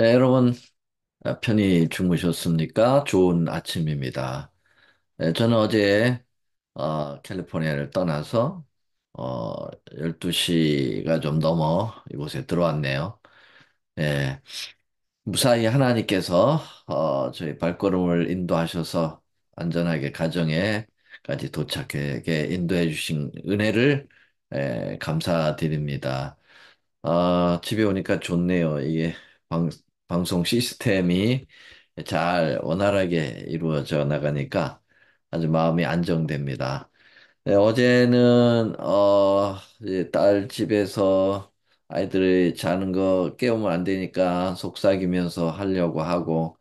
네, 여러분, 편히 주무셨습니까? 좋은 아침입니다. 네, 저는 어제, 캘리포니아를 떠나서, 12시가 좀 넘어 이곳에 들어왔네요. 예, 무사히 하나님께서, 저희 발걸음을 인도하셔서 안전하게 가정에까지 도착하게 인도해 주신 은혜를, 감사드립니다. 집에 오니까 좋네요. 이게 방, 방송 시스템이 잘 원활하게 이루어져 나가니까 아주 마음이 안정됩니다. 네, 어제는 이제 딸 집에서 아이들이 자는 거 깨우면 안 되니까 속삭이면서 하려고 하고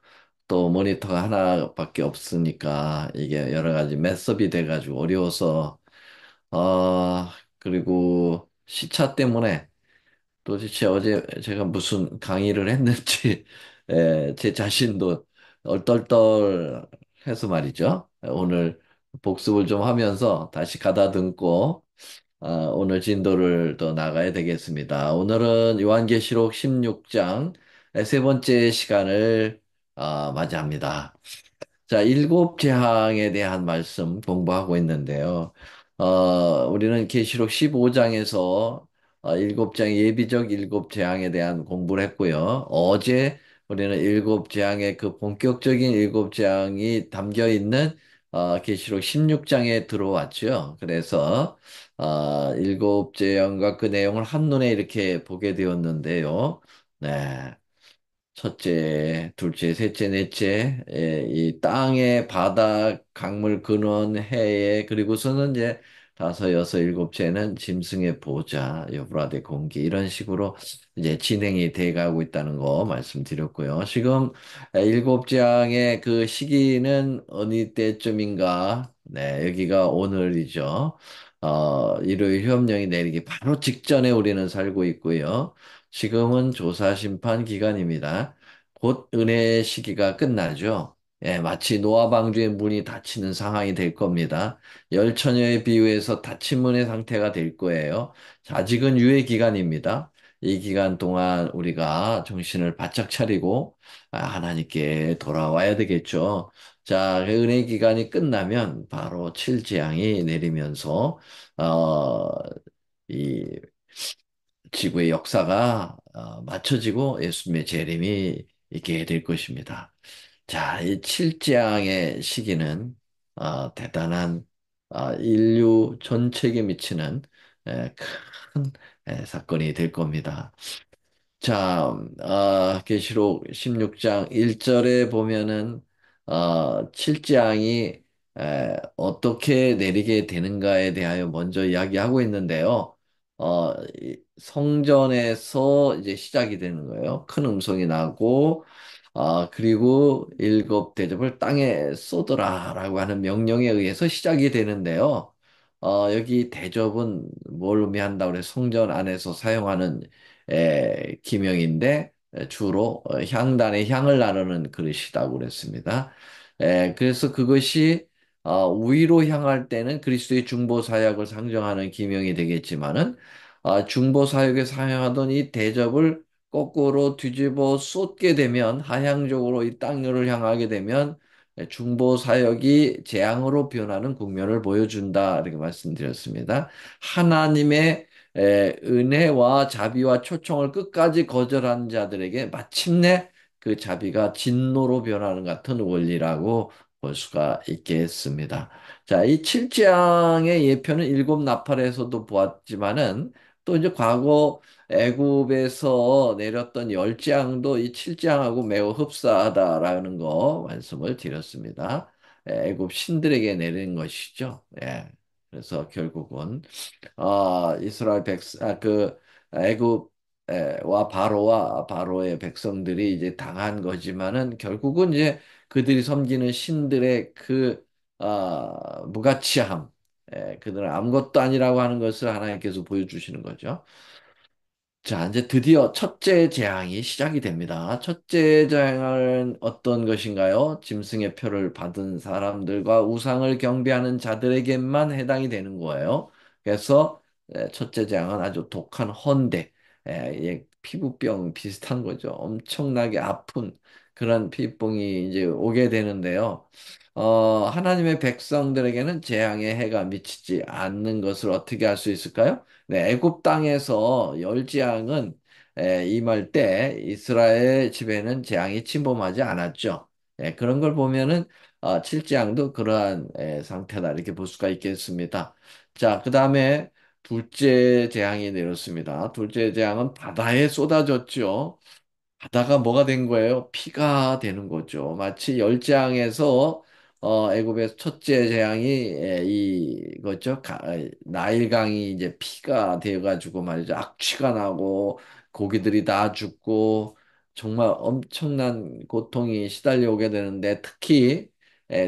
또 모니터가 하나밖에 없으니까 이게 여러 가지 매섭이 돼가지고 어려워서 그리고 시차 때문에 도대체 어제 제가 무슨 강의를 했는지 제 자신도 얼떨떨해서 말이죠. 오늘 복습을 좀 하면서 다시 가다듬고 오늘 진도를 더 나가야 되겠습니다. 오늘은 요한계시록 16장 세 번째 시간을 맞이합니다. 자, 일곱 재앙에 대한 말씀 공부하고 있는데요. 우리는 계시록 15장에서 일곱 장 예비적 일곱 재앙에 대한 공부를 했고요. 어제 우리는 일곱 재앙의 그 본격적인 일곱 재앙이 담겨 있는 계시록 16장에 들어왔죠. 그래서 일곱 재앙과 그 내용을 한눈에 이렇게 보게 되었는데요. 네. 첫째, 둘째, 셋째, 넷째, 이 땅의 바닥, 강물 근원, 해에, 그리고서는 이제 다섯, 여섯, 일곱째는 짐승의 보좌, 여브라데 공기, 이런 식으로 이제 진행이 돼 가고 있다는 거 말씀드렸고요. 지금 일곱 장의 그 시기는 어느 때쯤인가? 네, 여기가 오늘이죠. 일요일 협령이 내리기 바로 직전에 우리는 살고 있고요. 지금은 조사 심판 기간입니다. 곧 은혜의 시기가 끝나죠. 예, 마치 노아 방주의 문이 닫히는 상황이 될 겁니다. 열 처녀에 비유해서 닫힌 문의 상태가 될 거예요. 자, 아직은 유예 기간입니다. 이 기간 동안 우리가 정신을 바짝 차리고 하나님께 돌아와야 되겠죠. 자, 그 은혜 기간이 끝나면 바로 칠재앙이 내리면서 어, 이 지구의 역사가 맞춰지고 예수님의 재림이 있게 될 것입니다. 자, 이 칠재앙의 시기는 대단한 인류 전체에 미치는 큰 사건이 될 겁니다. 자, 계시록 16장 1절에 보면은, 칠장이 어떻게 내리게 되는가에 대하여 먼저 이야기하고 있는데요. 성전에서 이제 시작이 되는 거예요. 큰 음성이 나고, 그리고 일곱 대접을 땅에 쏟으라라고 하는 명령에 의해서 시작이 되는데요. 여기 대접은 뭘 의미한다고 그래? 성전 안에서 사용하는 기명인데 주로 향단에 향을 나르는 그릇이라고 그랬습니다. 그래서 그것이 위로 향할 때는 그리스도의 중보 사역을 상정하는 기명이 되겠지만은 중보 사역에 사용하던 이 대접을 거꾸로 뒤집어 쏟게 되면 하향적으로 이 땅을 향하게 되면 중보 사역이 재앙으로 변하는 국면을 보여준다 이렇게 말씀드렸습니다. 하나님의 은혜와 자비와 초청을 끝까지 거절한 자들에게 마침내 그 자비가 진노로 변하는 같은 원리라고 볼 수가 있겠습니다. 자, 이 7장의 예표는 일곱 나팔에서도 보았지만은 또 이제 과거 애굽에서 내렸던 열 장도 이 7장하고 매우 흡사하다라는 거 말씀을 드렸습니다. 애굽 신들에게 내린 것이죠. 예. 그래서 결국은 이스라엘 그 애굽와 바로와 바로의 백성들이 이제 당한 거지만은 결국은 이제 그들이 섬기는 신들의 그 무가치함, 그들은 아무것도 아니라고 하는 것을 하나님께서 보여주시는 거죠. 자, 이제 드디어 첫째 재앙이 시작이 됩니다. 첫째 재앙은 어떤 것인가요? 짐승의 표를 받은 사람들과 우상을 경배하는 자들에게만 해당이 되는 거예요. 그래서 첫째 재앙은 아주 독한 헌대, 피부병 비슷한 거죠. 엄청나게 아픈 그런 피부병이 이제 오게 되는데요. 하나님의 백성들에게는 재앙의 해가 미치지 않는 것을 어떻게 할 수 있을까요? 네, 애굽 땅에서 열재앙은 임할 때 이스라엘 집에는 재앙이 침범하지 않았죠. 그런 걸 보면은 칠재앙도 그러한 상태다 이렇게 볼 수가 있겠습니다. 자, 그 다음에 둘째 재앙이 내렸습니다. 둘째 재앙은 바다에 쏟아졌죠. 바다가 뭐가 된 거예요? 피가 되는 거죠. 마치 열재앙에서 애굽의 첫째 재앙이 이거죠. 나일강이 이제 피가 되어가지고 말이죠. 악취가 나고 고기들이 다 죽고 정말 엄청난 고통이 시달려 오게 되는데 특히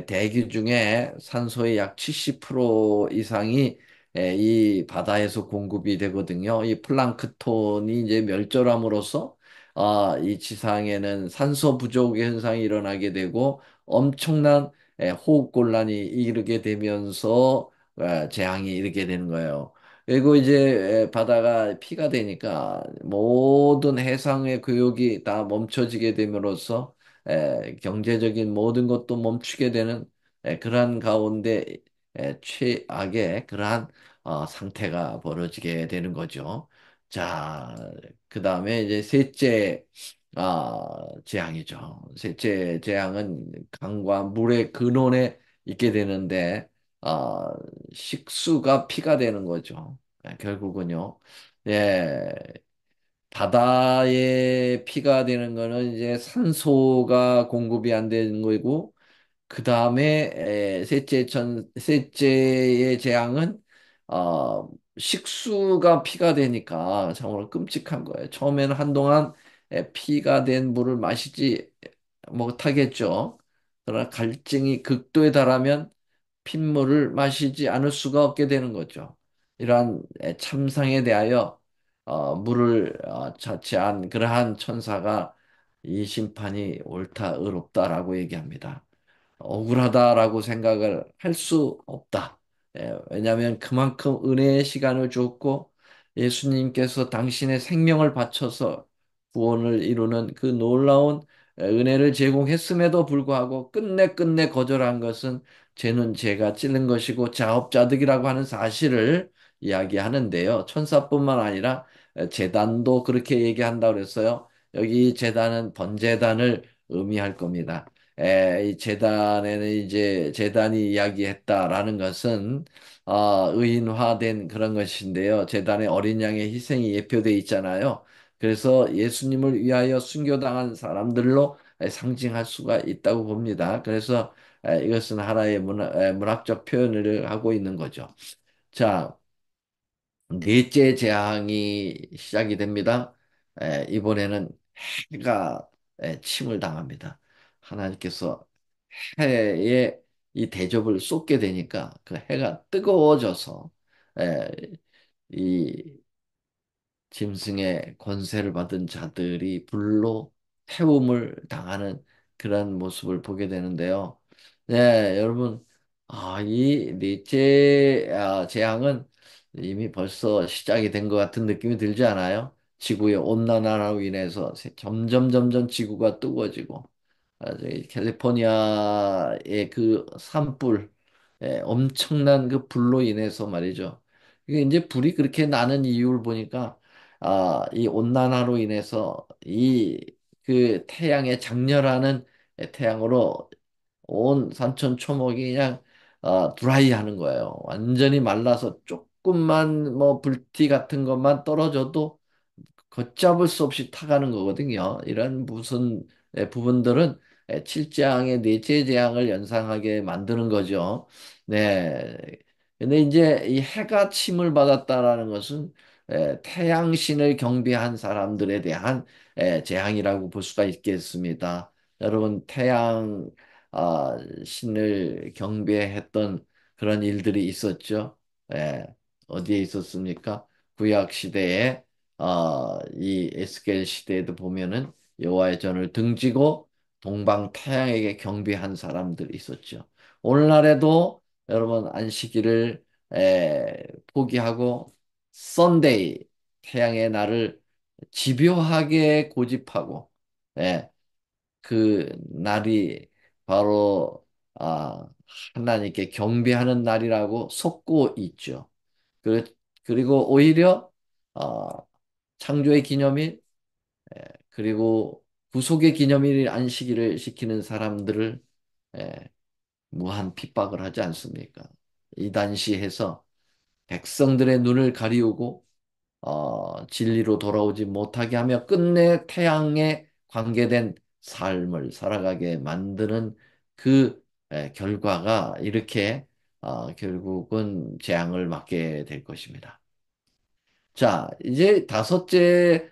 대기 중에 산소의 약 70% 이상이 이 바다에서 공급이 되거든요. 이 플랑크톤이 이제 멸절함으로써 이 지상에는 산소 부족 현상이 일어나게 되고 엄청난 호흡 곤란이 이르게 되면서 재앙이 이르게 되는 거예요. 그리고 이제 바다가 피가 되니까 모든 해상의 교역이 다 멈춰지게 됨으로써 경제적인 모든 것도 멈추게 되는 그러한 가운데 최악의 그러한 상태가 벌어지게 되는 거죠. 자, 그 다음에 이제 셋째 재앙이죠. 셋째 재앙은 강과 물의 근원에 있게 되는데 아, 식수가 피가 되는 거죠. 결국은요. 예, 바다에 피가 되는 거는 이제 산소가 공급이 안 되는 거고 그 다음에 셋째의 재앙은 식수가 피가 되니까 정말 끔찍한 거예요. 처음에는 한동안 피가 된 물을 마시지 못하겠죠. 그러나 갈증이 극도에 달하면 핏물을 마시지 않을 수가 없게 되는 거죠. 이러한 참상에 대하여 물을 자체한 그러한 천사가 이 심판이 옳다, 의롭다라고 얘기합니다. 억울하다라고 생각을 할 수 없다. 왜냐하면 그만큼 은혜의 시간을 줬고 예수님께서 당신의 생명을 바쳐서 구원을 이루는 그 놀라운 은혜를 제공했음에도 불구하고 끝내 거절한 것은 죄는 죄가 찔린 것이고 자업자득이라고 하는 사실을 이야기하는데요. 천사뿐만 아니라 재단도 그렇게 얘기한다고 그랬어요. 여기 재단은 번제단을 의미할 겁니다. 이 재단에는 이제 재단이 이야기했다라는 것은 의인화된 그런 것인데요. 재단에 어린 양의 희생이 예표돼 있잖아요. 그래서 예수님을 위하여 순교당한 사람들로 상징할 수가 있다고 봅니다. 그래서 이것은 하나의 문학적 표현을 하고 있는 거죠. 자, 넷째 재앙이 시작이 됩니다. 이번에는 해가 침을 당합니다. 하나님께서 해에 이 대접을 쏟게 되니까 그 해가 뜨거워져서 에, 이 짐승의 권세를 받은 자들이 불로 태움을 당하는 그런 모습을 보게 되는데요. 네, 여러분, 이 넷째 재앙은 이미 벌써 시작이 된 것 같은 느낌이 들지 않아요? 지구의 온난화로 인해서 점점 지구가 뜨거워지고 저기 캘리포니아의 그 산불, 엄청난 그 불로 인해서 말이죠. 이게 이제 불이 그렇게 나는 이유를 보니까, 이 온난화로 인해서 이 그 태양의 장렬하는 태양으로 온 산천 초목이 그냥 드라이 하는 거예요. 완전히 말라서 조금만 뭐 불티 같은 것만 떨어져도 걷잡을 수 없이 타가는 거거든요. 이런 무슨 부분들은 칠재앙의 넷째 재앙을 연상하게 만드는 거죠. 네. 근데 이제 이 해가 침을 받았다라는 것은 태양신을 경배한 사람들에 대한 재앙이라고 볼 수가 있겠습니다. 여러분, 신을 경배했던 그런 일들이 있었죠. 예, 어디에 있었습니까? 구약 시대에 이 에스겔 시대에도 보면은 여호와의 전을 등지고 동방 태양에게 경배한 사람들이 있었죠. 오늘날에도 여러분 안식일을 포기하고 썬데이 태양의 날을 집요하게 고집하고, 예, 그 날이 바로 아, 하나님께 경배하는 날이라고 속고 있죠. 그, 그리고 오히려 어, 창조의 기념일, 그리고 구속의 기념일 안식일을 시키는 사람들을 예, 무한 핍박을 하지 않습니까? 이단시해서 백성들의 눈을 가리우고 진리로 돌아오지 못하게 하며 끝내 태양에 관계된 삶을 살아가게 만드는 그 결과가 이렇게 결국은 재앙을 맞게 될 것입니다. 자, 이제 다섯째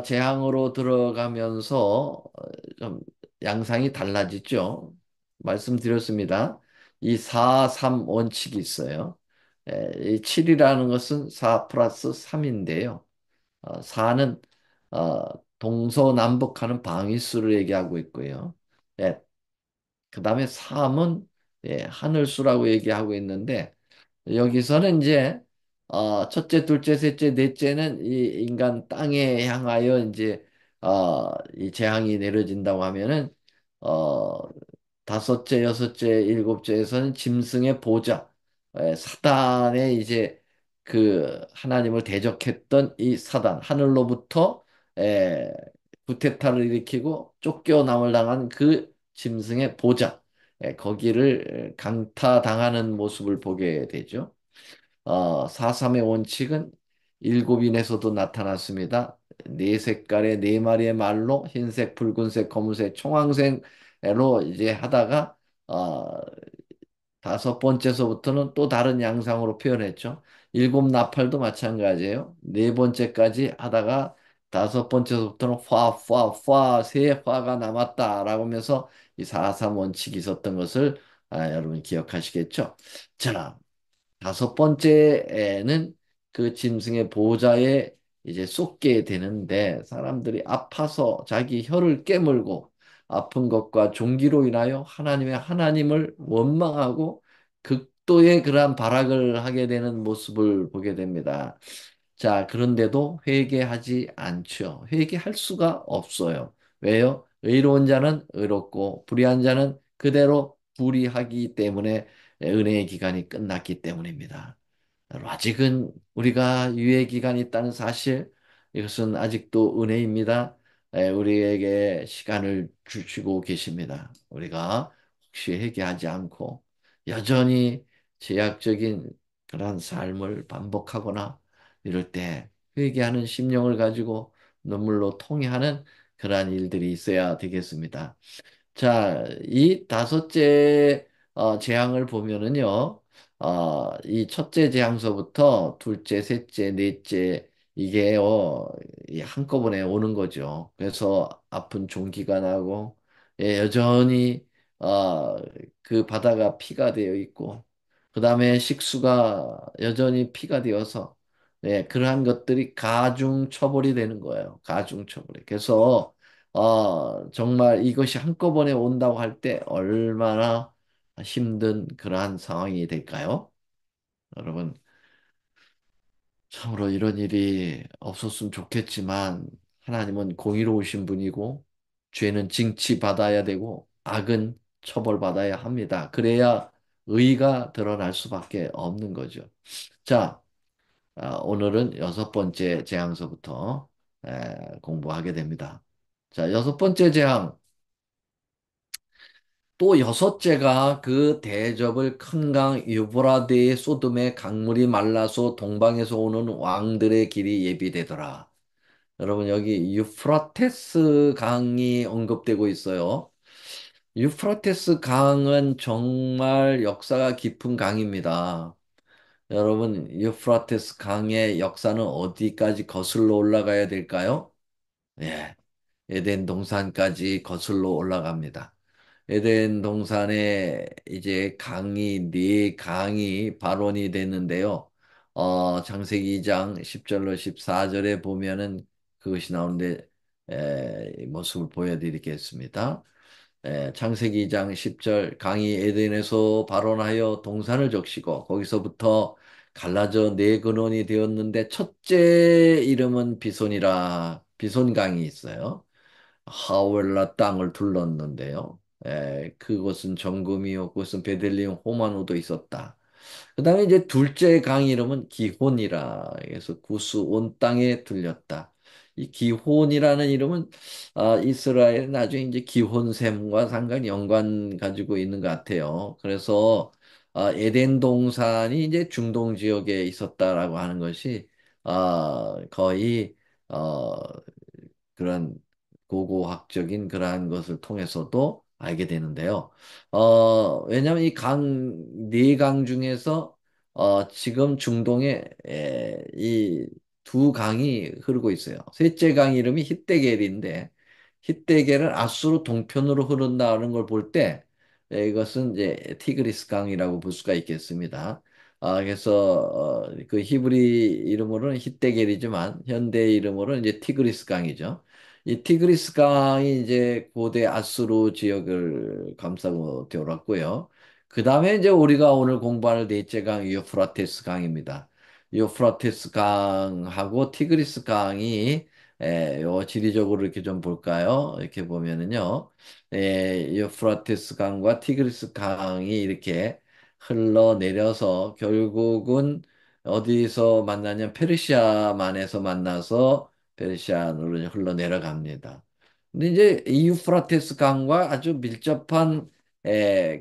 재앙으로 들어가면서 좀 양상이 달라지죠. 말씀드렸습니다. 이 4, 3 원칙이 있어요. 이 7이라는 것은 4 플러스 3인데요. 4는 동서남북하는 방위수를 얘기하고 있고요. 예, 그 다음에 3은 하늘수라고 얘기하고 있는데 여기서는 이제 첫째, 둘째, 셋째, 넷째는 이 인간 땅에 향하여 이제 이 재앙이 내려진다고 하면은 어, 다섯째, 여섯째, 일곱째에서는 짐승의 보좌, 사단의 이제 그 하나님을 대적했던 이 사단, 하늘로부터 에, 구테타를 일으키고 쫓겨남을 당한 그 짐승의 보좌, 거기를 강타당하는 모습을 보게 되죠. 4.3의 원칙은 일곱인에서도 나타났습니다. 네 색깔의 네 마리의 말로 흰색, 붉은색, 검은색, 청황색으로 이제 하다가 다섯 번째서부터는 또 다른 양상으로 표현했죠. 일곱 나팔도 마찬가지예요. 네 번째까지 하다가 다섯 번째서부터는 세 화가 남았다라고 하면서 이 4.3 원칙이 있었던 것을 여러분 기억하시겠죠? 자, 다섯 번째에는 그 짐승의 보호자에 이제 쏟게 되는데 사람들이 아파서 자기 혀를 깨물고 아픈 것과 종기로 인하여 하나님을 원망하고 극도의 그러한 발악을 하게 되는 모습을 보게 됩니다. 자, 그런데도 회개하지 않죠. 회개할 수가 없어요. 왜요? 의로운 자는 의롭고 불의한 자는 그대로 불의하기 때문에 은혜의 기간이 끝났기 때문입니다. 아직은 우리가 유예 기간이 있다는 사실, 이것은 아직도 은혜입니다. 우리에게 시간을 주시고 계십니다. 우리가 혹시 회개하지 않고 여전히 제약적인 그러한 삶을 반복하거나 이럴 때 회개하는 심령을 가지고 눈물로 통회하는 그러한 일들이 있어야 되겠습니다. 자, 이 다섯째 재앙을 보면은요, 이 첫째 재앙서부터 둘째, 셋째, 넷째 이게 이 한꺼번에 오는 거죠. 그래서 아픈 종기가 나고 여전히 그 바다가 피가 되어 있고, 그 다음에 식수가 여전히 피가 되어서 그러한 것들이 가중 처벌이 되는 거예요. 가중 처벌이. 그래서 정말 이것이 한꺼번에 온다고 할 때 얼마나 힘든 그러한 상황이 될까요? 여러분, 참으로 이런 일이 없었으면 좋겠지만, 하나님은 공의로우신 분이고, 죄는 징치받아야 되고, 악은 처벌받아야 합니다. 그래야 의가 드러날 수밖에 없는 거죠. 자, 오늘은 여섯 번째 재앙서부터 공부하게 됩니다. 자, 여섯 번째 재앙. 또 여섯째가 그 대접을 큰 강 유브라데의 소돔의 강물이 말라서 동방에서 오는 왕들의 길이 예비되더라. 여러분 여기 유프라테스 강이 언급되고 있어요. 유프라테스 강은 정말 역사가 깊은 강입니다. 여러분 유프라테스 강의 역사는 어디까지 거슬러 올라가야 될까요? 예, 에덴 동산까지 거슬러 올라갑니다. 에덴 동산에 이제 네 강이 발원이 됐는데요. 창세기 2장 10절로 14절에 보면은 그것이 나오는데 이 모습을 보여드리겠습니다. 창세기 2장 10절 강이 에덴에서 발원하여 동산을 적시고 거기서부터 갈라져 네 근원이 되었는데 첫째 이름은 비손강이 있어요. 하웰라 땅을 둘렀는데요. 그곳은 정금이요, 그곳은 베들리헴 호마노도 있었다. 그다음에 이제 둘째 강 이름은 기혼이라 해서 구스 온 땅에 들렸다. 이 기혼이라는 이름은 이스라엘 나중에 이제 기혼샘과 상당히 연관 가지고 있는 것 같아요. 그래서 에덴 동산이 이제 중동 지역에 있었다라고 하는 것이 거의 어, 그런 고고학적인 그러한 것을 통해서도 알게 되는데요. 왜냐하면 이 네 강 중에서 지금 중동에 이 두 강이 흐르고 있어요. 셋째 강 이름이 히데겔인데 히데겔은 아수르 동편으로 흐른다는 걸 볼 때 이것은 이제 티그리스 강이라고 볼 수가 있겠습니다. 그래서 그 히브리 이름으로는 히데겔이지만 현대 이름으로는 이제 티그리스 강이죠. 이 티그리스 강이 이제 고대 아수르 지역을 감싸고 되었고요. 그 다음에 이제 우리가 오늘 공부할 넷째 강 유프라테스 강입니다. 유프라테스 강하고 티그리스 강이 요 지리적으로 이렇게 좀 볼까요? 이렇게 보면은요, 유프라테스 강과 티그리스 강이 이렇게 흘러내려서 결국은 어디서 만나냐면 페르시아만에서 만나서 페르시아로 흘러내려갑니다. 근데 이제 이 유프라테스 강과 아주 밀접한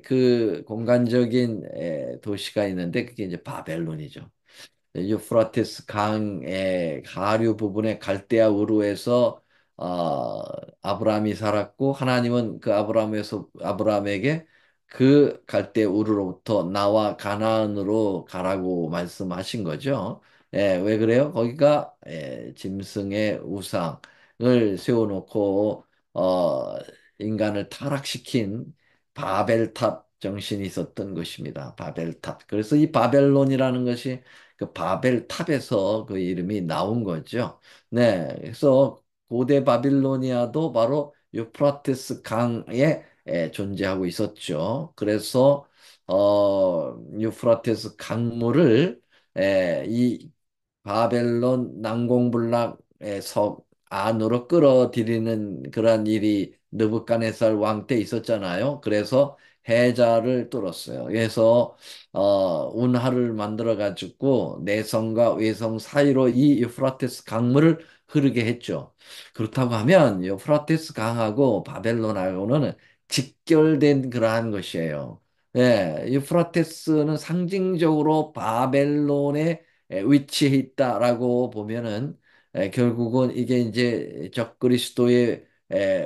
그 공간적인 도시가 있는데 그게 이제 바벨론이죠. 유프라테스 강의 하류 부분에 갈대아 우르에서 아브라함이 살았고 하나님은 그 아브라함에게 그 갈대 우르로부터 나와 가나안으로 가라고 말씀하신 거죠. 왜 그래요? 거기가 짐승의 우상을 세워놓고 어, 인간을 타락시킨 바벨탑 정신이 있었던 것입니다. 바벨탑. 그래서 이 바벨론이라는 것이 그 바벨탑에서 그 이름이 나온 거죠. 네, 그래서 고대 바빌로니아도 바로 유프라테스 강에 존재하고 있었죠. 그래서 유프라테스 강물을 이 바벨론 난공불락의 석 안으로 끌어들이는 그런 일이 느부갓네살 왕 때 있었잖아요. 그래서 해자를 뚫었어요. 그래서 운하를 만들어 가지고 내성과 외성 사이로 이 유프라테스 강물을 흐르게 했죠. 그렇다고 하면 유프라테스 강하고 바벨론하고는 직결된 그러한 것이에요. 예, 유프라테스는 상징적으로 바벨론의 위치해 있다라고 보면은 결국은 이게 이제 적그리스도의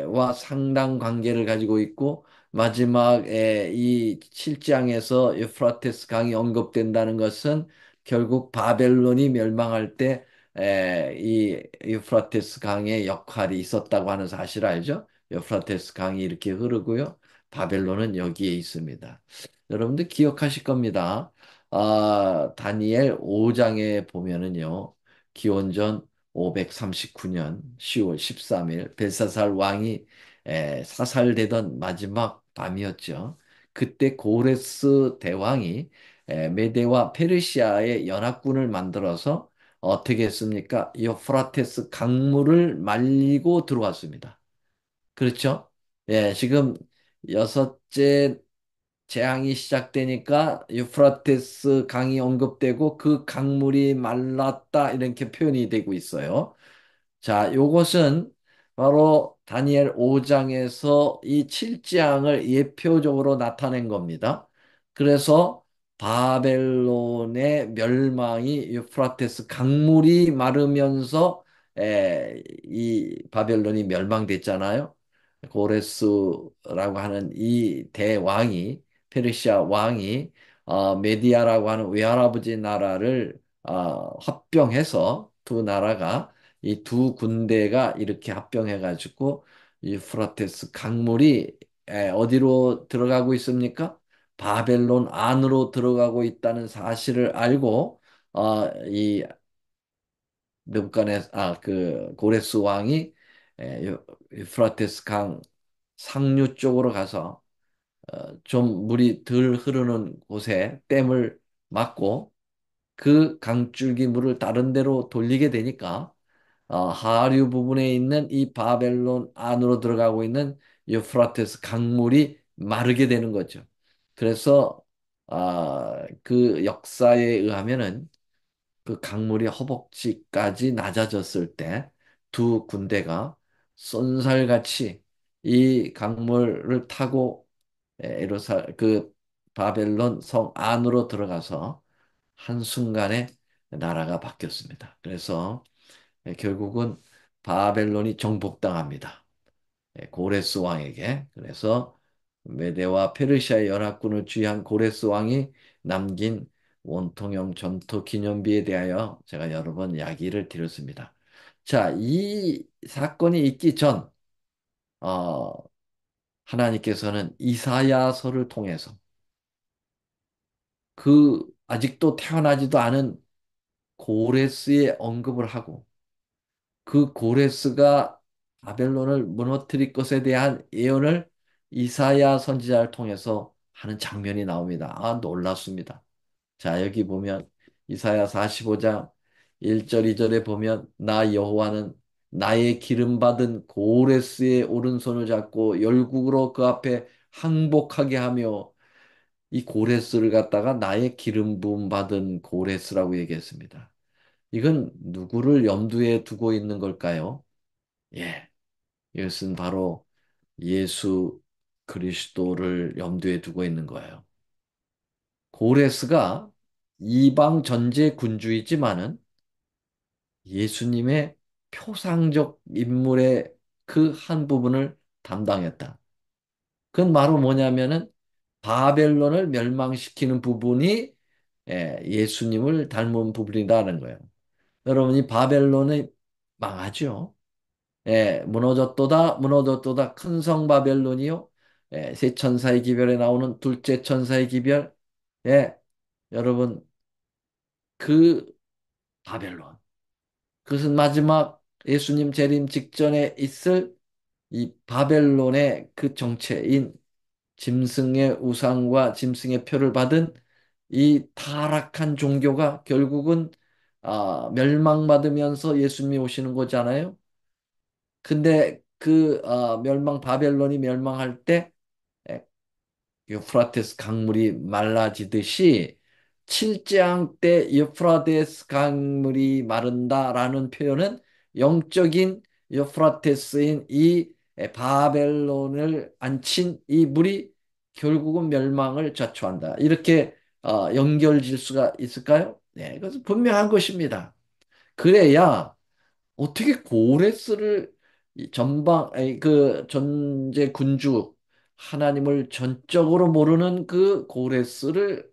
와 상당 관계를 가지고 있고 마지막에 이 7장에서 유프라테스 강이 언급된다는 것은 결국 바벨론이 멸망할 때 이 유프라테스 강의 역할이 있었다고 하는 사실 알죠? 유프라테스 강이 이렇게 흐르고요. 바벨론은 여기에 있습니다. 여러분들 기억하실 겁니다. 다니엘 5장에 보면은요. 기원전 539년 10월 13일 벨사살 왕이 사살되던 마지막 밤이었죠. 그때 고레스 대왕이 메대와 페르시아의 연합군을 만들어서 어떻게 했습니까? 유프라테스 강물을 말리고 들어왔습니다. 그렇죠? 지금 여섯째 재앙이 시작되니까 유프라테스 강이 언급되고 그 강물이 말랐다 이렇게 표현이 되고 있어요. 자, 요것은 바로 다니엘 5장에서 이 7장을 예표적으로 나타낸 겁니다. 그래서 바벨론의 멸망이 유프라테스 강물이 마르면서 이 바벨론이 멸망됐잖아요. 고레스라고 하는 이 대왕이 페르시아 왕이 메디아라고 하는 외할아버지 나라를 합병해서 두 나라가 이 두 군대가 이렇게 합병해가지고 이 프라테스 강물이 어디로 들어가고 있습니까? 바벨론 안으로 들어가고 있다는 사실을 알고 이 느부갓네 그 고레스 왕이 유프라테스 강 상류 쪽으로 가서 좀 물이 덜 흐르는 곳에 댐을 막고 그 강줄기 물을 다른 데로 돌리게 되니까 하류 부분에 있는 이 바벨론 안으로 들어가고 있는 유프라테스 강물이 마르게 되는 거죠. 그래서 그 역사에 의하면은 그 강물이 허벅지까지 낮아졌을 때 두 군대가 쏜살같이 이 강물을 타고 그 바벨론 성 안으로 들어가서 한순간에 나라가 바뀌었습니다. 그래서 결국은 바벨론이 정복당합니다. 고레스 왕에게. 그래서 메대와 페르시아 연합군을 주의한 고레스 왕이 남긴 원통형 전투 기념비에 대하여 제가 여러 번 이야기를 드렸습니다. 자, 이 사건이 있기 전 어, 하나님께서는 이사야서를 통해서 그 아직도 태어나지도 않은 고레스의 언급을 하고 그 고레스가 바벨론을 무너뜨릴 것에 대한 예언을 이사야 선지자를 통해서 하는 장면이 나옵니다. 놀랍습니다. 자, 여기 보면 이사야 45장 1절 2절에 보면 나 여호와는 나의 기름 받은 고레스의 오른손을 잡고 열국으로 그 앞에 항복하게 하며 이 고레스를 갖다가 나의 기름 부음 받은 고레스라고 얘기했습니다. 이건 누구를 염두에 두고 있는 걸까요? 예, 이것은 바로 예수 그리스도를 염두에 두고 있는 거예요. 고레스가 이방 전제 군주이지만은 예수님의 표상적 인물의 그 한 부분을 담당했다. 그건 바로 뭐냐면은 바벨론을 멸망시키는 부분이 예수님을 닮은 부분이라는 거예요. 여러분이 바벨론이 망하죠. 무너졌도다, 무너졌도다, 큰 성 바벨론이요. 세 천사의 기별에 나오는 둘째 천사의 기별. 예, 여러분, 그 바벨론. 그것은 마지막 예수님 재림 직전에 있을 이 바벨론의 그 정체인 짐승의 우상과 짐승의 표를 받은 이 타락한 종교가 결국은 멸망받으면서 예수님이 오시는 거잖아요. 근데 그 멸망 바벨론이 멸망할 때 에, 유프라테스 강물이 말라지듯이 칠재앙 때 유프라테스 강물이 마른다라는 표현은 영적인 유프라테스인 이 바벨론을 안친 이 물이 결국은 멸망을 자초한다. 이렇게 연결질 수가 있을까요? 네, 그것은 분명한 것입니다. 그래야 어떻게 고레스를 이 전방 아니 그 전제 군주 하나님을 전적으로 모르는 그 고레스를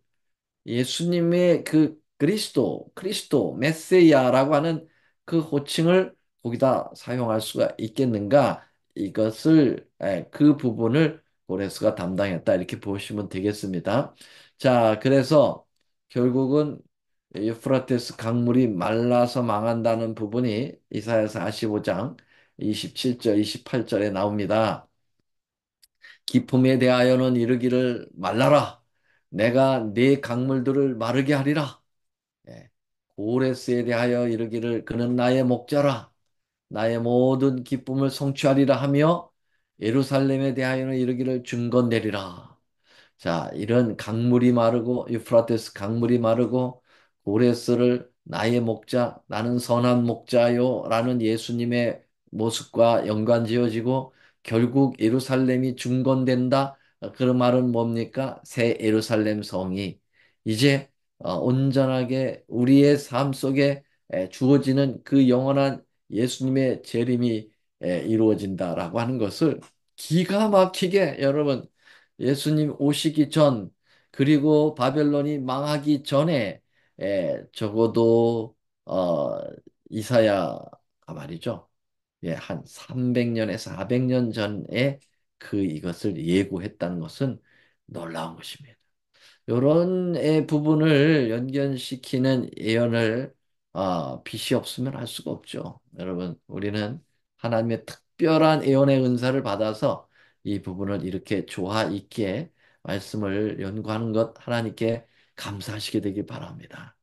예수님의 그 그리스도 메시아라고 하는 그 호칭을 거기다 사용할 수가 있겠는가? 이것을 그 부분을 고레스가 담당했다 이렇게 보시면 되겠습니다. 자, 그래서 결국은 유프라테스 강물이 말라서 망한다는 부분이 이사야 45장 27절, 28절에 나옵니다. 기품에 대하여는 이르기를 말라라. 내가 네 강물들을 마르게 하리라. 예. 고레스에 대하여 이르기를 그는 나의 목자라. 나의 모든 기쁨을 성취하리라 하며 예루살렘에 대하여는 이르기를 중건되리라. 자, 이런 강물이 마르고 유프라테스 강물이 마르고 고레스를 나의 목자, 나는 선한 목자요라는 예수님의 모습과 연관지어지고 결국 예루살렘이 중건된다. 그 말은 뭡니까? 새 예루살렘 성이 이제 온전하게 우리의 삶 속에 주어지는 그 영원한 예수님의 재림이 이루어진다라고 하는 것을 기가 막히게 여러분 예수님 오시기 전, 그리고 바벨론이 망하기 전에, 적어도, 이사야가 말이죠. 한 300년에서 400년 전에 이것을 예고했다는 것은 놀라운 것입니다. 이런 부분을 연결시키는 예언을 빛이 없으면 할 수가 없죠. 여러분, 우리는 하나님의 특별한 예언의 은사를 받아서 이 부분을 이렇게 조화 있게 말씀을 연구하는 것 하나님께 감사하시게 되기 바랍니다.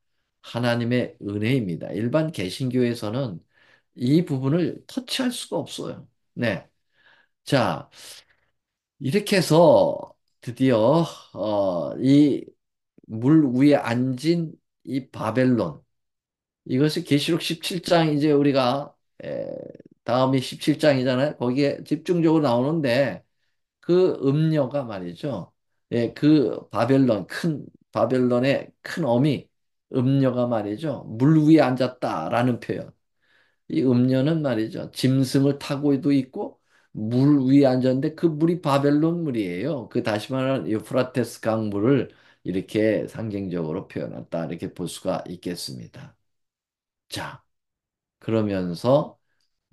하나님의 은혜입니다. 일반 개신교에서는 이 부분을 터치할 수가 없어요. 네. 자, 이렇게 해서 드디어 이 물 위에 앉은 이 바벨론, 이것이 계시록 17장, 이제 우리가 다음이 17장이잖아요. 거기에 집중적으로 나오는데 그 음녀가 말이죠. 예, 그 바벨론, 큰 바벨론의 큰 어미 음녀가 말이죠. 물 위에 앉았다라는 표현. 이 음녀는 말이죠. 짐승을 타고도 있고 물 위에 앉았는데 그 물이 바벨론 물이에요. 그 다시 말하면 유프라테스 강물을 이렇게 상징적으로 표현했다. 이렇게 볼 수가 있겠습니다. 자, 그러면서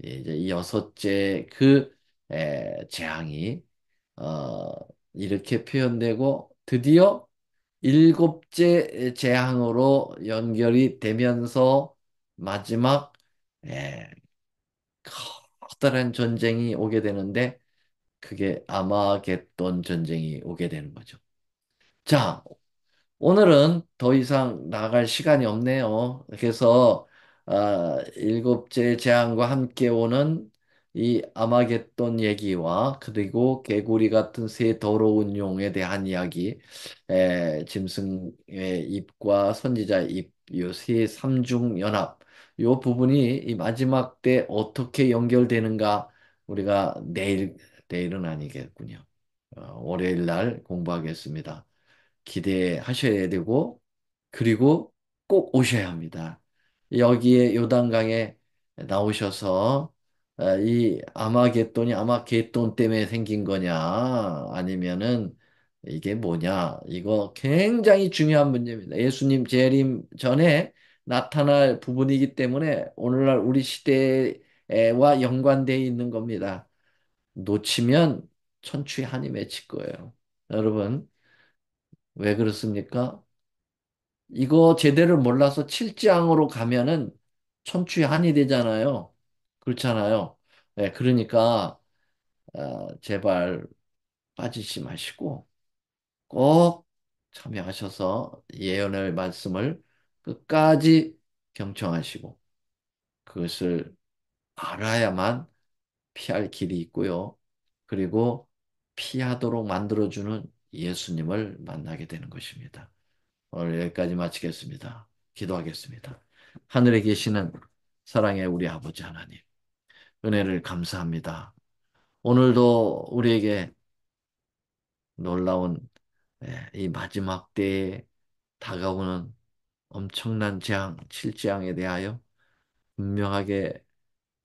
이제 이 여섯째 그 재앙이 어, 이렇게 표현되고 드디어 일곱째 재앙으로 연결이 되면서 마지막 에, 커다란 전쟁이 오게 되는데 그게 아마겟돈 전쟁이 오게 되는 거죠. 자, 오늘은 더 이상 나갈 시간이 없네요. 그래서 일곱째 재앙과 함께 오는 이 아마겟돈 얘기와 그리고 개구리 같은 새 더러운 용에 대한 이야기, 짐승의 입과 선지자의 입, 요새 삼중 연합, 요 부분이 이 마지막 때 어떻게 연결되는가 우리가 내일은 아니겠군요. 월요일 날 공부하겠습니다. 기대하셔야 되고, 그리고 꼭 오셔야 합니다. 여기에 요단강에 나오셔서 이 아마겟돈이 아마겟돈 때문에 생긴 거냐, 아니면은 이게 뭐냐, 이거 굉장히 중요한 문제입니다. 예수님 재림 전에 나타날 부분이기 때문에 오늘날 우리 시대와 연관되어 있는 겁니다. 놓치면 천추의 한이 맺힐 거예요. 여러분, 왜 그렇습니까? 이거 제대로 몰라서 칠지항으로 가면은 천추의 한이 되잖아요. 그렇잖아요. 네, 그러니까 제발 빠지지 마시고 꼭 참여하셔서 예언의 말씀을 끝까지 경청하시고 그것을 알아야만 피할 길이 있고요. 그리고 피하도록 만들어주는 예수님을 만나게 되는 것입니다. 오늘 여기까지 마치겠습니다. 기도하겠습니다. 하늘에 계시는 사랑의 우리 아버지 하나님, 은혜를 감사합니다. 오늘도 우리에게 놀라운 이 마지막 때에 다가오는 엄청난 재앙, 칠재앙에 대하여 분명하게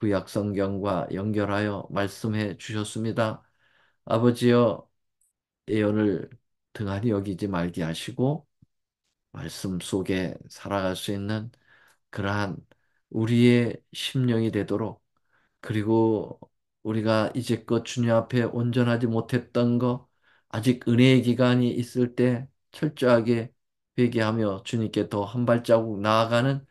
구약 성경과 연결하여 말씀해 주셨습니다. 아버지여, 예언을 등한히 여기지 말게 하시고 말씀 속에 살아갈 수 있는 그러한 우리의 심령이 되도록, 그리고 우리가 이제껏 주님 앞에 온전하지 못했던 거, 아직 은혜의 기간이 있을 때 철저하게 회개하며 주님께 더 한 발자국 나아가는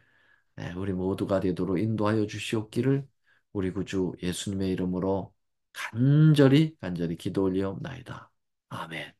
우리 모두가 되도록 인도하여 주시옵기를 우리 구주 예수님의 이름으로 간절히 간절히 기도 올리옵나이다. 아멘.